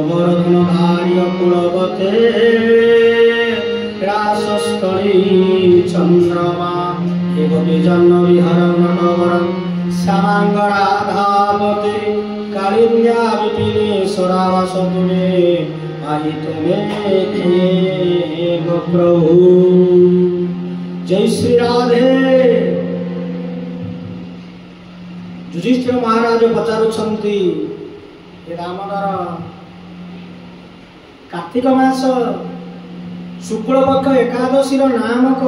गोवर्धनधार्य कुलवते रासस्थली चंद्रमा एवं जन्म विहर नटवर श्यामांगराधावते कालिंद्या विपिने सरावसतुमे आई तुम्हें प्रभु। जय श्री राधे। युधिष्ठिर महाराज पचारुछंती दामोदर कार्तिक मास शुक्ल पक्ष एकादशी नाम क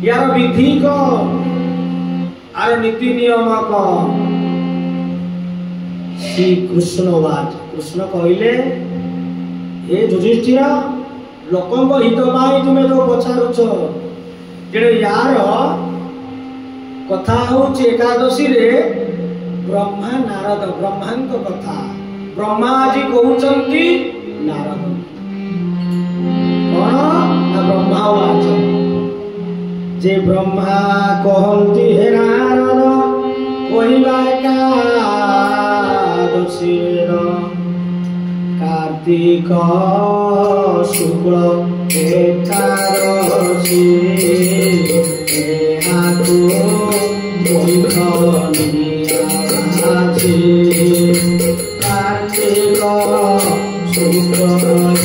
यार विधि क आर नीति नियम क श्री कृष्ण वाच कृष्ण कहले हे युधिष्ठिर लोकों हित पाई तुम्हें जो पचारुच तेरे यार कथा होची एकादशी रे ब्रह्मा नारद ब्रह्मांक कथा ब्रह्मा आज कहउचंती नारद कौन ना ब्रह्मा वाच जे ब्रह्मा कहंती हे नारद कहिबा एकादशी कार्तिक शुक्ल एकादशी कार्तिक शुक्ल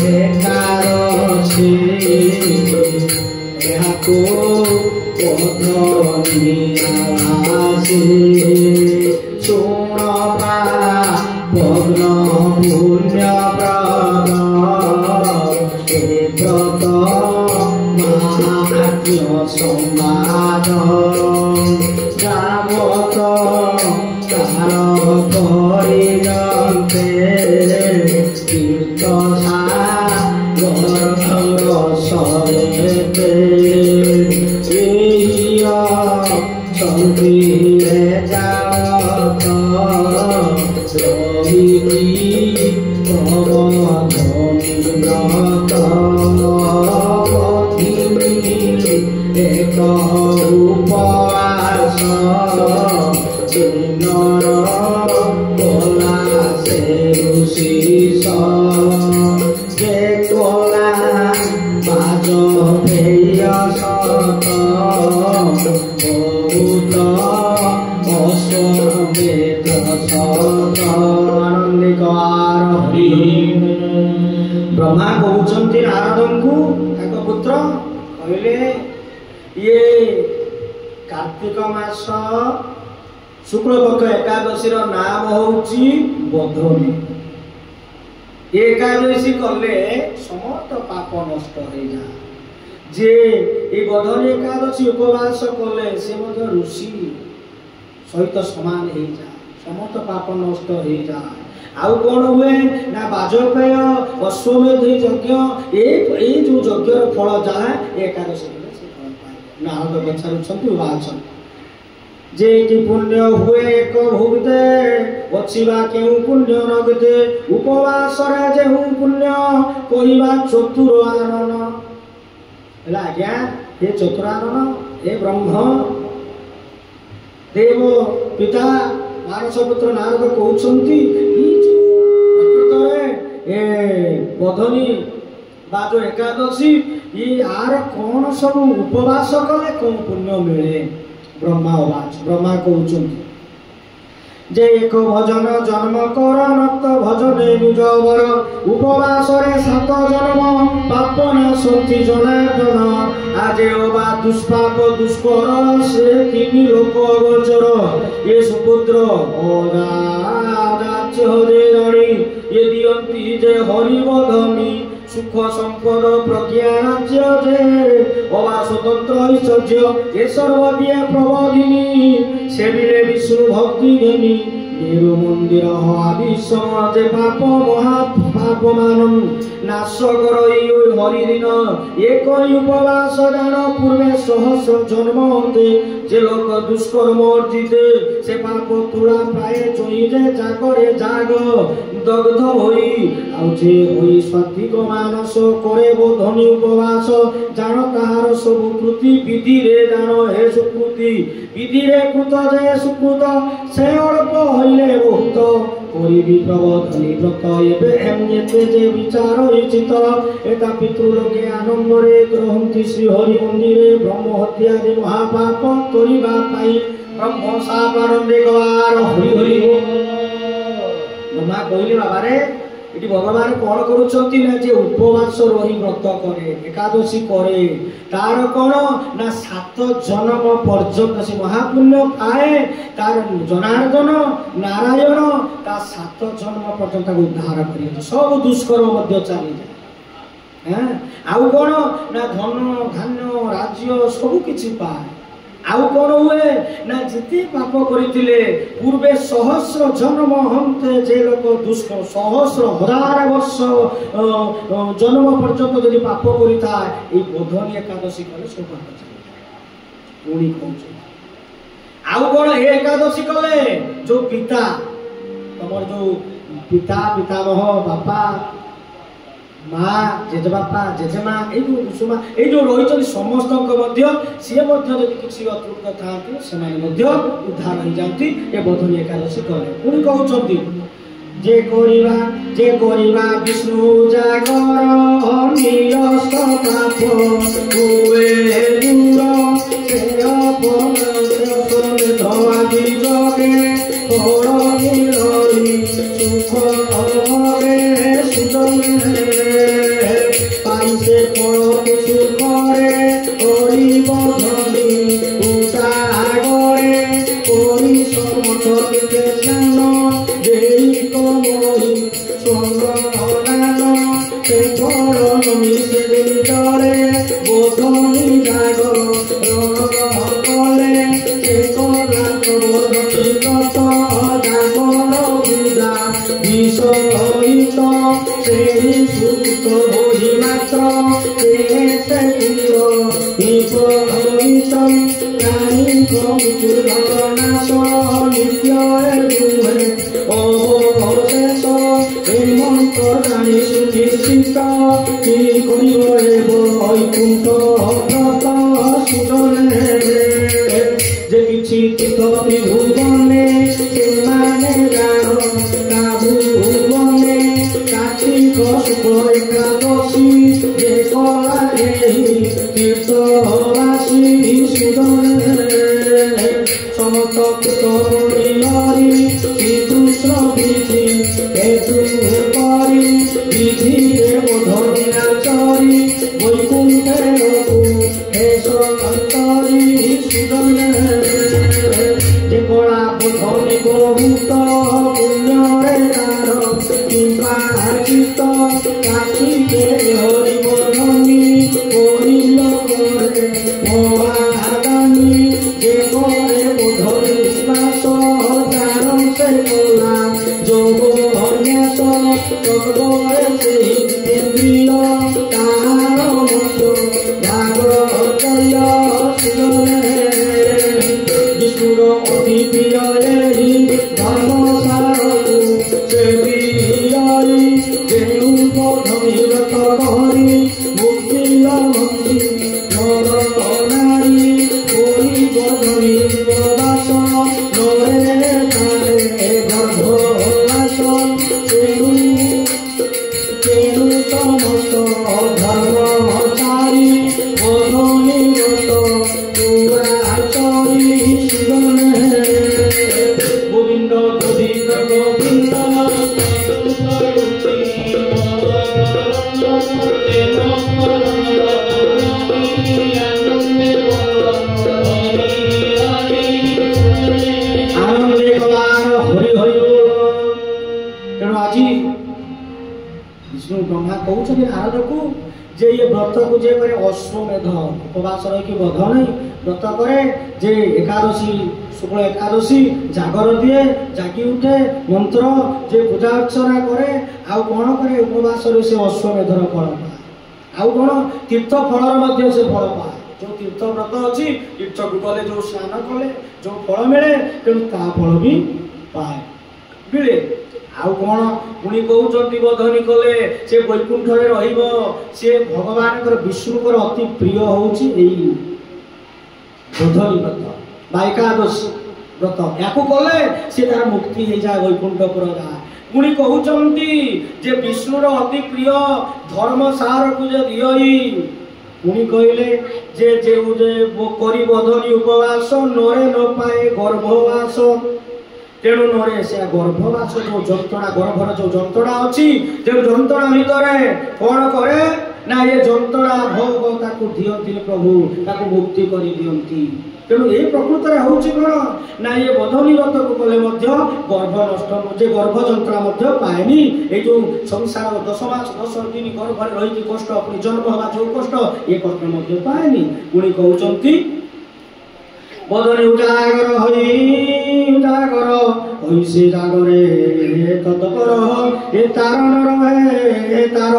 एकादशी सुणपा भग्न पुण्य व्रत महात्म्य संवाद जावत काल परिणते तीर्थसागर सरेते संगीते जावत रोहिणी एक उपवास दिनर बोला से ऋषिष जे कोला बाज पेय सत बहुत अश्वमेध सत आनंदिक हरि। ब्रह्मा कहउचंती नारदन को ताको पुत्र कहले ये कार्तिक मास शुक्ल पक्ष एकादशी नाम होची बधनी एकादशी कले समस्त पाप नष्ट हो जा जे ये बधनी एकादशी उपवास कले से मध्य ऋषि सहित समान हो जा समस्त पाप नष्ट हो जा। आउ कौन हुए ना बाजपेय अश्वमेध यज्ञ ये जो यज्ञर फल जाए एकादशी नारद पचारुछंती वाच जे कि पुण्य हुए एक भोगते बचिबा केउ पुण्य नगते उपवास रे जेहु पुण्य कहिबा चतुर आनन हला आज्ञा हे चतुरानन हे ब्रह्म देव पिता मानसपुत्र नारद कहउछंती ए बधनी बाजो एकादशी ये आर कौन सब उपवास कले कौन पुण्य मिले। ब्रह्मा कहउछंती जे एक भजन जन्म कर नक्त भजने निजवर उपवास रे 7 जन्म पाप नाशंति जनार्दन आज अबा दुष्पाप दुष्कर से 3 लोक गोचर ये सुपुत्र अदाच हरे रणी ये दियंती जे हरिबधनी सुख संपद प्रज्ञा राज्य जे अबा स्वतंत्र ऐश्वर्य ये सर्वदिया प्रबोधिनी से बिले विष्णु भक्ति घेनी मेरु मंदिर आदि समाजे पाप महापाप मानम नाश करई हरि दिन एक उपवास दान पूर्वे सहस्र जन्म होते जे लोक दुष्कर्म अर्जिते से पाप तुला प्राय चोइजे जागरे जाग दग्ध होई आउ जे होई स्वात्विक मानस करे बोधनी उपवास जान ताहार सब कृति विधि रे जान हे सुकृति विधि रे कृत जे सुकृत से अल्प हइले बहुत করিবি প্রবধনি ব্রত এবে এমনিতে যে বিচার উচিত এটা পিতৃলোকে আনন্দরে গ্রহন্তি শ্রী হরি মন্দিরে ব্রহ্ম হত্যাদি মহাপাপ করিবা পাই ব্রহ্ম সাপারন্দে গবার হরি হরি ব্রহ্মা কহিলে বাবারে এটি ভগবান কোণ করুছন্তি না যে উপবাস রহি ব্রত করে একাদশী করে তার কোণ না 7 জন্ম পর্যন্ত সে মহাপুণ্য পায়ে তার জনার্দন নারায়ণ তা 7 জন্ম পর্যন্ত উদ্ধার করে সব দুষ্কর্ম মধ্য চালি যায় হ্যাঁ আউ কোণ না ধন ধান্য রাজ্য সবু কিছু পায় আউ কোণ হুয়ে না যেতে পাপ করিলে পূর্বে সহস্র জন্ম হন্তে যে লোক দুষ্কর্ম সহস্র হাজার বর্ষ জন্ম পর্যন্ত যদি পাপ করি থাকে এই বোধনী একাদশী কলে সব পাপ চলে পুনি কৌছে আউ কোণ এ একাদশী কলে যে পিতা তোমার যে পিতা পিতামহ বাপা মা জেজেবাপা জেজেমা এই যে কুসুমা এই যে রয়েছেন সমস্ত সি যদি কিছু অতৃপ্ত থাকে সে উদ্ধার হয়ে যাতে এ বোধনী একাদশী করে পুনি কৌଛନ୍ତି যে করিবা বিষ্ণু জাগর নিরস্ত পাপ হুয়ে দূর সে অপরাধ ধোয়াদি জগে পড় নিরই সুখ হবে পাইছে পড় কিছু করে হরি বধনি উদাগরে করি সমর্থকে জান যেই কমই সঙ্গনান সে পড় মিশে ভিতরে বোধনি জাগর কলে সে কলা প্রবর্তী কত জাগর পূজা বিষয়িত সেই সুত হই মাত্র সে নিপহিতম প্রাণী কমুনাশ নিত্য দুহে অবশেষ হেমন্ত প্রাণী সুনিশ্চিত কি করিব বৈকুণ্ঠ ব্রত সুদনে যে কিছু তীর্থ ত্রিভুবনে ସେମାନେ ଜାଣ ତା ଭୁବନେ କାର୍ତ୍ତିକ ଶୁକ୍ଳ ଏକାଦଶୀ ଯେ କଳା ଏହି ତୀର୍ଥବାସୀ ସୁଦନେ ସମସ୍ତ କୃତ ହରି ଶ୍ରୀକୃଷ୍ଣ ବିଧି ହେତୁ କରି ବିଧିରେ ବୋଧନି ଆଚରି ବୈକୁଣ୍ଠେ ରଘୁ ହେସ ଅନ୍ତରି ସୁଦନେ যে কলা বোধনি বহুত পুণ্যরে তার বিভাজিত কাশীতে হরি বধনি করিল করে মহাদানি যে করে বোধনি শ্বাস তার সে কলা যোগ অন্যাস তবে সেই ইন্দ্রিয় তাহার মত ভাগ জয় সুদনে বিষ্ণুর অতি প্রিয় ধর্ম সারু সে প্রিয়রি যেউ বধনি ব্রত করি মুক্তি লভি নর নারী করি বধনি প্রবাস নরে তারে গর্ভবাস তেরু সমস্ত ধর্ম চারি বধনি ব্রত পুরাচরি গোবিন্দ গোবিন্দ গোবিন্দ আনন্দে গলার হরি হরি তেণু আজি বিষ্ণু ব্রহ্মা কହୁଛନ୍ତି নারদକୁ যে ये व्रत को जे करे अश्वमेध उपवास रही बध नहीं व्रत करे जे एकादशी शुक्ल एकादशी जागर दिए जागी उठे मंत्र जे पूजा अर्चना करे आउ कौन करे उपवास से अश्वमेधर फल पाए आउ कौन तीर्थ फल से फल पाए जो तीर्थ व्रत अच्छी तीर्थ को गले जो स्नान कले जो फल मिले तेणु ता फल भी पाए मिले आउ कौन पुणी कहते बधनी कले से वैकुंठ रे भगवान विष्णुकर अति प्रिय हूँ बधनी व्रत बा एकादशी व्रत या कले सी तार मुक्ति हो जाए वैकुंठपुर पुणी कहउचंती जे विष्णुर अति प्रिय धर्म सार को जे दियई पुणी कहले जे जे करी बधनी उपवास नरे न पाए गर्भवास तेणु नरे से गर्भवास जो जंतुणा गर्भर जो जंतुणा अच्छी जो जंतुणा भितर कौन करे ना ये जंतुणा भोग ताकू दियंती प्रभु ताकू मुक्ति करी दियंती तेणु ये प्रकृत होउछि कोन ना ये बधनी व्रत को कले मध्य गर्भ नष्ट जे गर्भ जंतुणा मध्य पाएनी ए जो संसार 10 मास 10 दिन गर्भ रही की कष्ट अपनी जन्म हवा जो कष्ट ये कष्ट मध्य पाएनी पुणी कहउचंती बधनी उजागर होई से जागरे तत्पर ए तार न रहे तार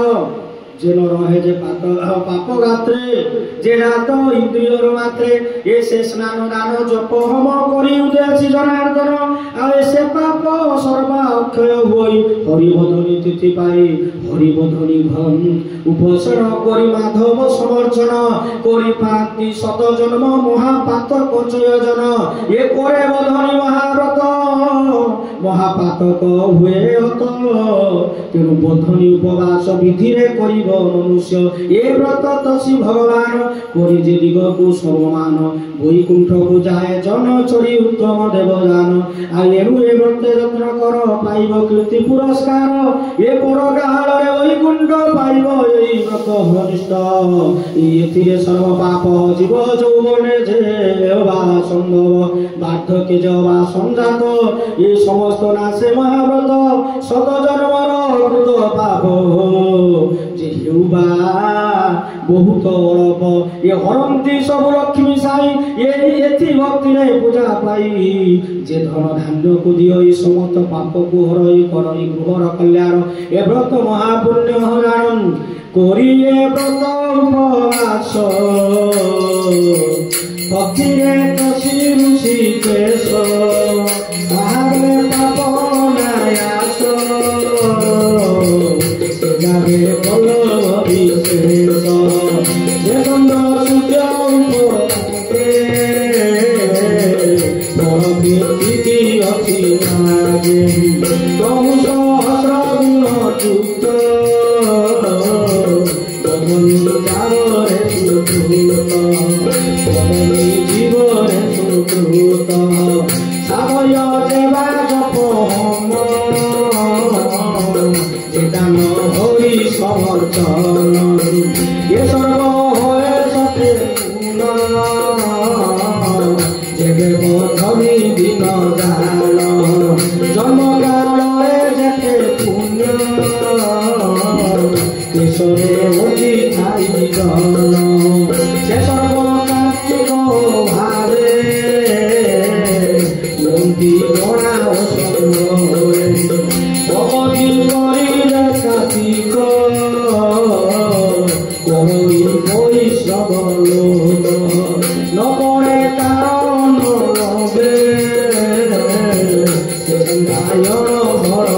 जेन रहे जे पाप गात्रे जे रात इंद्रियर मात्रे ए से स्नान दान जप होम करी उद्यासी जनार्दन आ से पाप सर्वा अक्षय होई हरिबोधनी तिथि पाई हरिबोधनी घन उपसर करी माधव समर्चन करी पाति शत जन्म महापातक जन ये करे बधनी महाव्रत महापातक हुए अत तेणु बधनी उपवास विधि रे करी मनुष्य ये व्रत तसी भगवान करी जे दिग को सर्वमान वैकुंठ को जाए जन चरी उत्तम देवदान आ एनु ए व्रत यत्न कर पाइब कीर्ति पुरस्कार ये परकाल रे वैकुंठ पाइब एई व्रत हरिष्ठ एथिरे सर्व पाप जीव यौवने जे वा संभव बार्धक्य जवा संजात ये समस्त नासे महाव्रत शत जन्मर कृत पाप बहुत अल्प ये हरंती सब लक्ष्मी साई ये एथि भक्ति रे पूजा पाई जे धन धान्य को दियो समस्त पाप को हरई करई गृहर कल्याण ए व्रत महापुण्य हरण करी ए व्रत उपवास भक्ति रे तसी ऋषि केश ताहारे पाप नायास जागे बल विशेष जे चंद्र सूर्य उपरे बड़ कीर्ति अछि आगे तम सहस्र गुण युक्त बदनी चारे सुकृत बदनी जीवरे सुकृत सावय देवा जप दान हरि समर्चन ये सर्व होए सते जेगे बधनी दिन दान जन्म काले जेते पुण्य केशरे होती थाई जन से सर्व कार्तिक भावे नंदी गणा भगवती करिले कार्तिक करई वैष्णव लोक न पड़े कारण लगे नारायण भर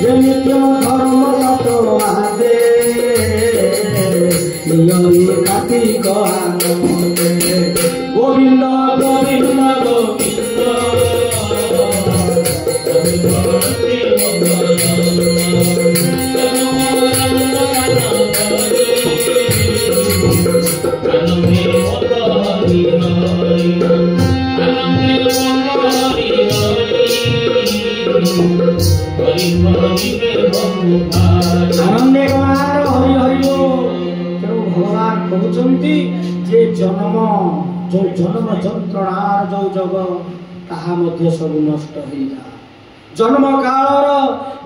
जे नित्य धर्म सत आदे नियई कार्तिक आनंदे गोविंद गोविंद आनंदे कुमार हरि हरि तेणु भगवान कहते जे जन्म जो जन्म जंत्रणार जो जग ताहा मध्य सब नष्ट हो जा जन्म कालर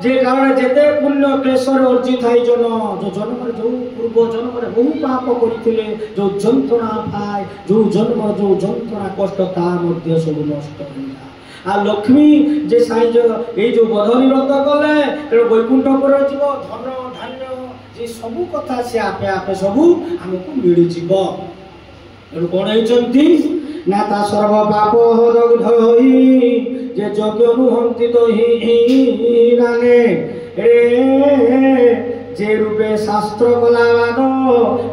जे कारण जेते पुण्य क्लेशर अर्जित है जन जो जन्म जो पूर्व जन्म बहु पाप करथिले जो जंत्रणा पाए जो जन्म जो जंत्रणा कष्ट ता मध्य सब नष्ट हो जा आ लक्ष्मी जे साई जो ए जो बधनी व्रत कले तेणु वैकुंठपुर जीव धन धान्य जे सबु कथा से आपे आपे सबु हमको मिली जीव तेणु कौन होइचंती ना ता सर्व पाप दग्ध होई जे यज्ञ नुहंती तो ही नाने रे जे रूपे शास्त्र कलावान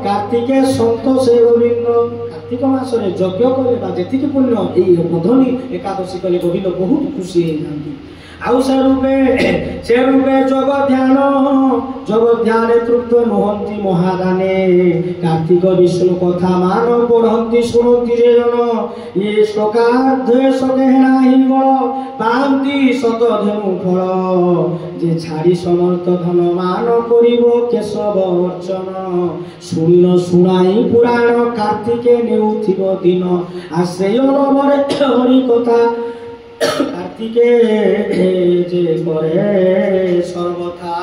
कार्तिके संतोषे गोविंद कार्तिक मासरे यज्ञ कले बा जेतिकी पुण्य एई बधनी एकादशी कले गोविंद बहुत खुशी हे जांती आउ से रूपे जग ध्यान तृप्त नुहंती महादाने कार्तिक विष्णु कथा मान पढ़ंती शुणंती जे जन ये श्लोकार्धे सदेहना ही गण पांती शत धेनु फल जे छाड़ी समर्थ धन मान करिबो केशव अर्चन शुणिन शुणाई पुराण कार्तिके नेउथिबो दिन आश्रय नवरे हरि कथा कार्तिके जे करे सर्वथा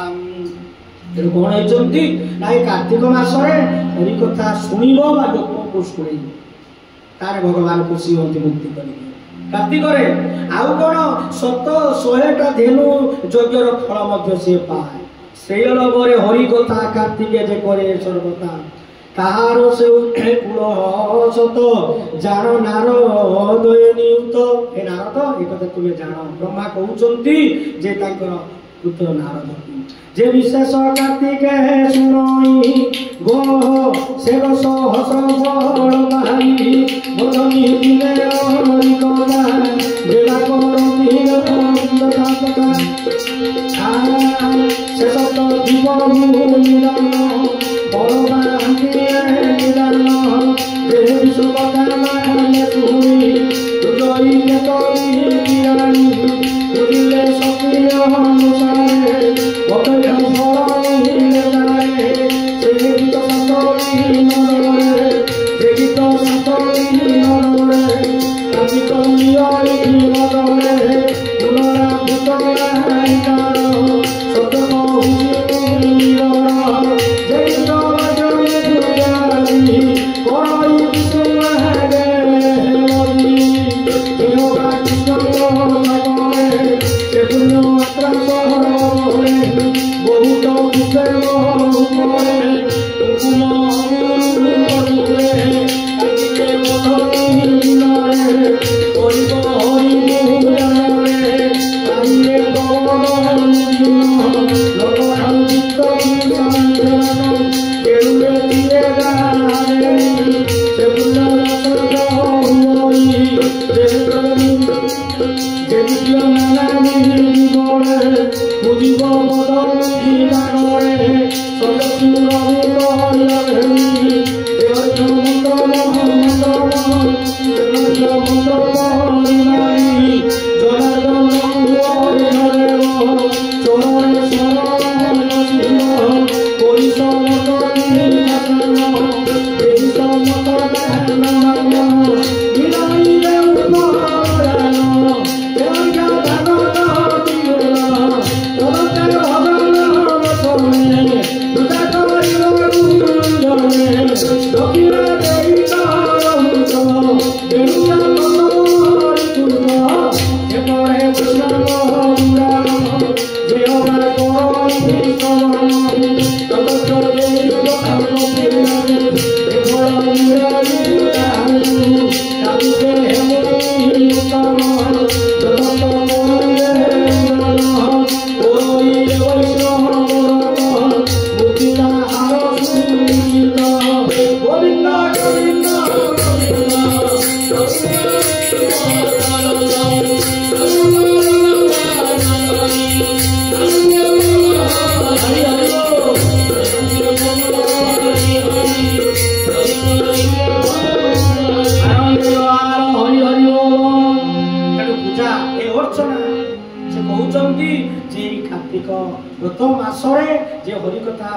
कौन होती ना कार्तिक मासरे हरि कथा शुणव बा लोक शुणे तार भगवान खुशी होती मुक्ति करेंगे कार्तिक आउ कौन 100 धेनु यज्ञर फल से पाए से लभरे हरि कथा कार्तिके जे करे सर्वथा ताहार से कूल सत जान नारद नियुक्त हे नारद एक तुम्हें जान ब्रह्मा कहते जे पुत्र नारद जे विशेष कार्तिके शुणई गो से सहस्र बल बाहरी बदनी दिले हरि कथा बेला करती कथा से सत जीव मिलन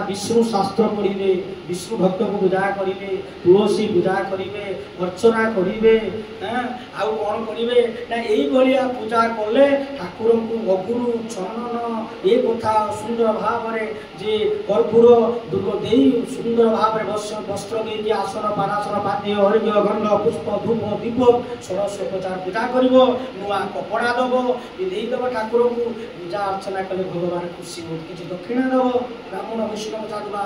विष्णु शास्त्र पढ़े विष्णु भक्त को पूजा करेंगे तुलसी पूजा करेंगे अर्चना करेंगे आउ कौन करेंगे ना यही पूजा कले ठाकुर को अगुरु चंदन ये कथा सुंदर भाव जे कर्पूर दुर्ग दे सुंदर भाव वस्त्र दे आसन पारासन पाद्य हरिय गंध पुष्प धूप दीप षोडशोपचार पूजा कर नुआ कपड़ा दब देदेव ठाकुर को पूजा अर्चना कले भगवान खुशी हो किसी दक्षिणा दब ब्राह्मण वैष्णव चाहूबा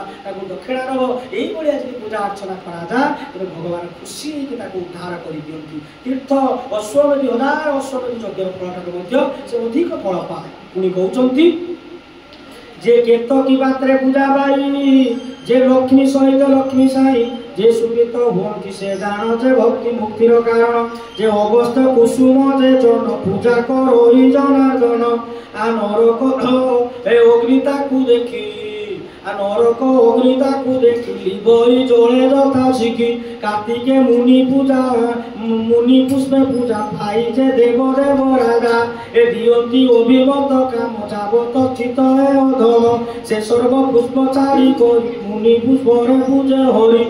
दक्षिणा दब यही आज पूजा अर्चना करा तेरे भगवान खुशी उद्धार कर दिखती तीर्थ अश्वमेधी 1000 अश्वमेधी यज्ञ फल से अधिक फल पाए पुणी कहते जे केत की बात पूजा पाई जे लक्ष्मी सहित लक्ष्मी साई जे सुखित हुअन्ति से जान जे भक्ति मुक्तिर कारण जे अगस्त कुसुम जे जन पूजा करोई जनार्दन आ नरक ए अग्निताकू देखी नरक अग्निताकू देखी बई जले जथा शिखी कार्तिके मुनि पुष्पे पूजा भाई जे देव देव राजा ए दियंती अभिमत काम जावत चित हे अधम से सर्व पुष्प चारी करी मुनि पुष्परे पूजे हरि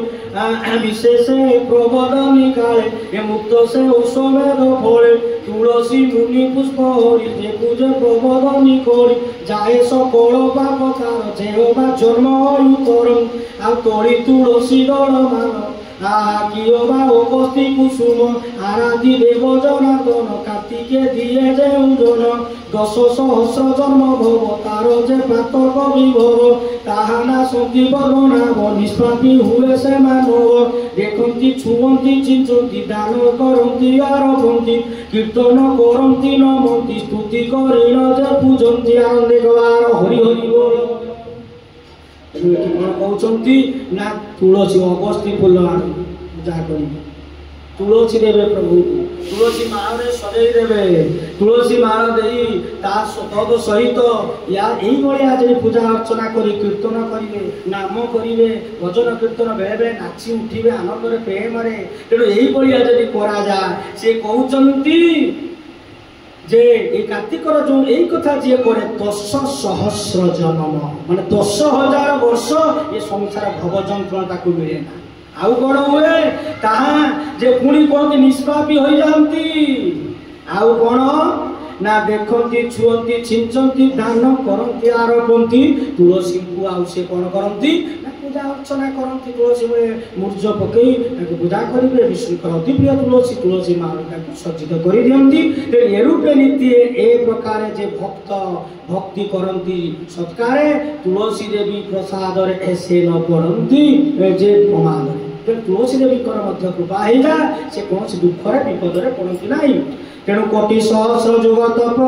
विशेष प्रबोध निकाले ए मुक्त से औषवेद फले तुलसी मुनि पुष्प हरि जे पूजे प्रबोध निकली जाए सकल पाप तार जेवा जन्म हरि करम आ तोड़ी तुलसी दल मान कियबा उपस्थि कुसुम आराधि देव जनार्दन कार्तिके दिए जे उजन 10 सहस्र जन्म भव तार जे पातक विभव ताहा ना सन्ति वर्णना निष्पापी हुए से मानव देखन्ति छुअन्ति चिंचन्ति दान करन्ति आरभन्ति कीर्तन करन्ति नमन्ति स्तुति करिन जे पूजन्ति आनंदे गवार हरि हरि बोल कहते ना तुलसी अगस्ती फूल पूजा कर तुलसी देवे प्रभु तुलसी मारे सजई देवे तुलसी मार दे तद सहित या आज पूजा अर्चना करी कीर्तन करेंगे नाम करेंगे भजन कीर्तन बेले बेले नाची उठे आनंद प्रेम तेणु यही आज करा जाए से कहते जे ए कार्तिकर जो यही कथा जी करे 10 सहस्र जन्म माने 10,000 वर्ष ये संसार भव जंत्रणा को मिले ना आउ कौन हुए ताहा जे पुणी कहते निष्पापी हो जाती आउ कौन ना देखती छुअंती छिंचंती दान करती आरपंती तुलसी को आउ से कौन करती पूजा अर्चना करती तुलसी मूर्ज पकई पूजा करेंगे विष्णुकर अति प्रिय तुलसी तुलसी माता सज्जित कर दियंती एरूपे नीति ए प्रकार जे भक्त भक्ति करती सत्कारे तुलसी देवी प्रसाद ऐसे न पड़ती जे प्रमाद तुलसी देवी कृपा हो जाए से कौन दुखरे विपदे पड़ती ना तेणु कोटि सहस्र जुग तप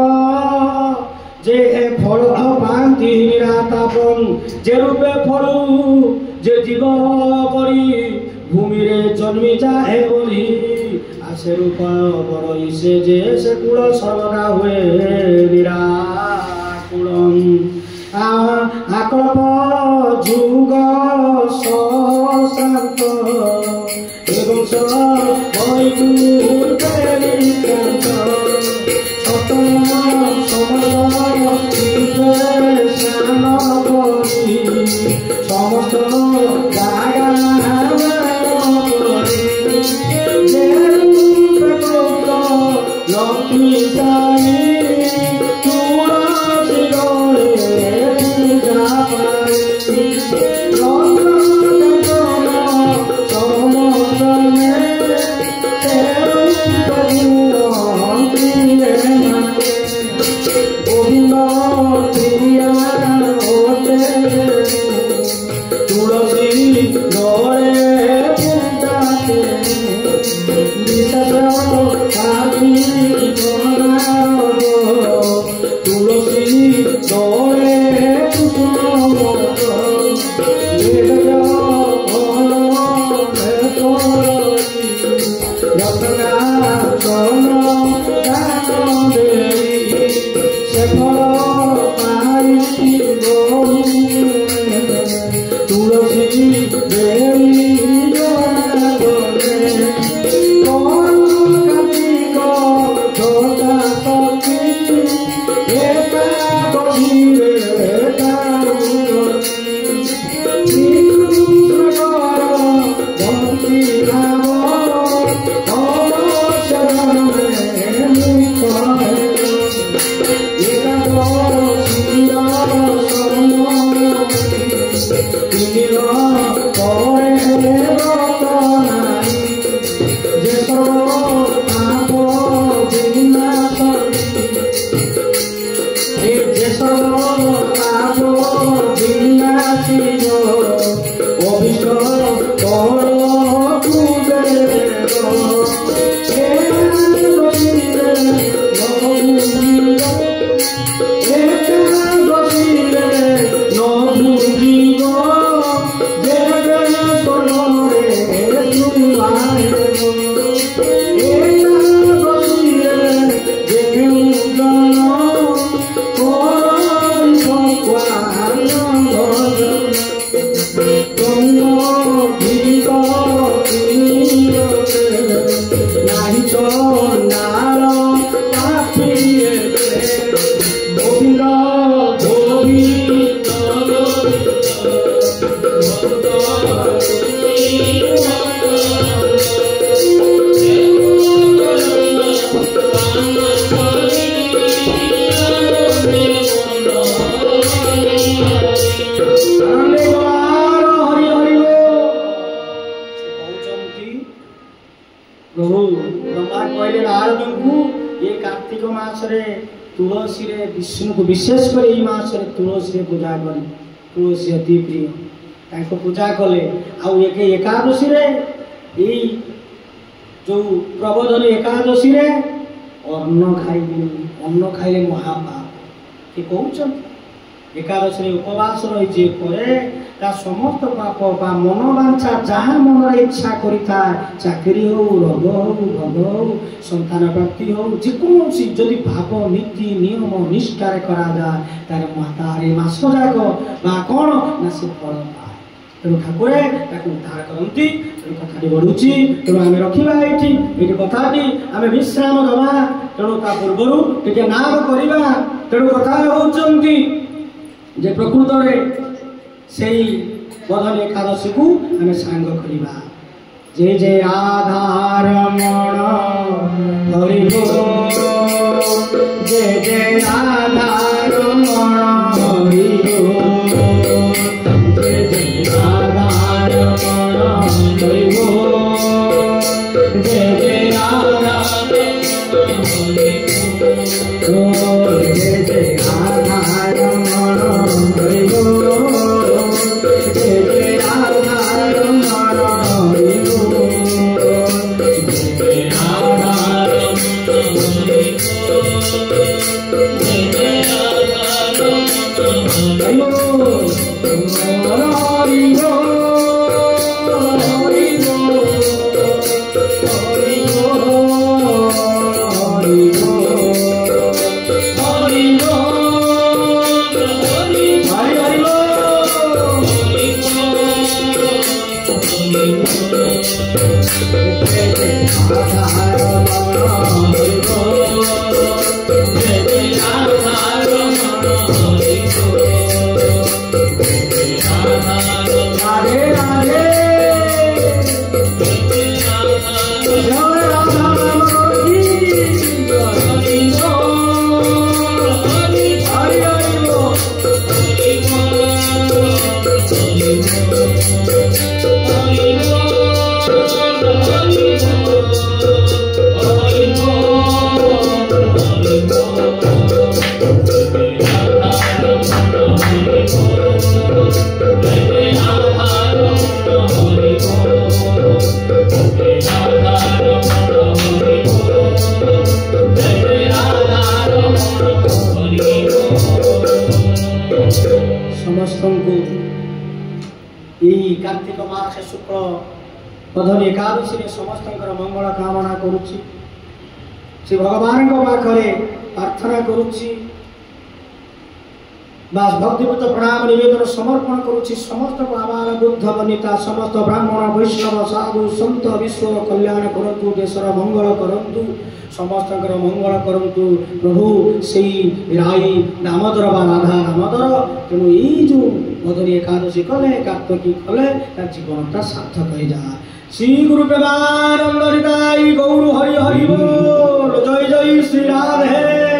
जे फल पाती निरातापन जे रूपे फलू जे जीव परी भूमि रे जन्मी जाए बोली आसे रूप बड़ई से जे से कूल सर्वदा हुए निराकुलम आकल्प जुग शांत एवं समस्त लक्ष्मी आनंदे गवार हरि हरि से कहउचंती प्रभु ब्रह्मा कहले नारद को ये कार्तिक मास रे तुलसी रे विष्णु को विशेष कर ये मास रे तुलसी रे पूजा करी तुलसी अति प्रिय ताको पूजा कले आ एके एकादशी रे ई जो प्रबोधन एकादशी रे अन्न खाइले महापाप कि कहउछन एकादशी रे उपवास रही जे करे ता समस्त पाप बा मनोवांछा जहाँ मन इच्छा करिता चाकरी हो रोग हो भोग हो संतान प्राप्ति हो जेकोसी जदि भाव नीति नियम निष्ठार करा जाए तार मातारे मास जाक बा कौन ना से फल पाए तेणु ठाकुर उद्धार करती कथाटी बढ़ुची तेणु आम रखा ये कथाटी आम विश्राम दवा तेणु ता पूर्वर टे नाम करवा तेणु कथा होती जे प्रकृत में से बधन एकादशी को आम सांग करवा जय जय राधा रमण हरि बोल जय जय राधा रमण हरि बोल जय जय राधा रमण हरि बोल जय जय राधा जय जय राधा रमण हरि बोल जय जय राधा रमण हरि कार्तिक मास शुक्ल बधन एकादशी समस्त मंगल कामना करुच्ची श्री भगवान पाखे प्रार्थना करुच्ची बास भक्तिपूत प्रणाम निवेदन समर्पण करुच्ची समस्त आबाल बुद्ध वनिता समस्त ब्राह्मण वैष्णव साधु संत विश्व कल्याण करंतु देशर मंगल करंतु समस्त मंगल करंतु प्रभु से राई दामोदर बा राधा दामोदर तेणु यही जो बधनी एकादशी कले कार्तिकी कले जीवनटा सार्थक हो जा श्री गुरु प्रेमानंद हृदय गौर हरि हरि बोल जय जय श्री राधे।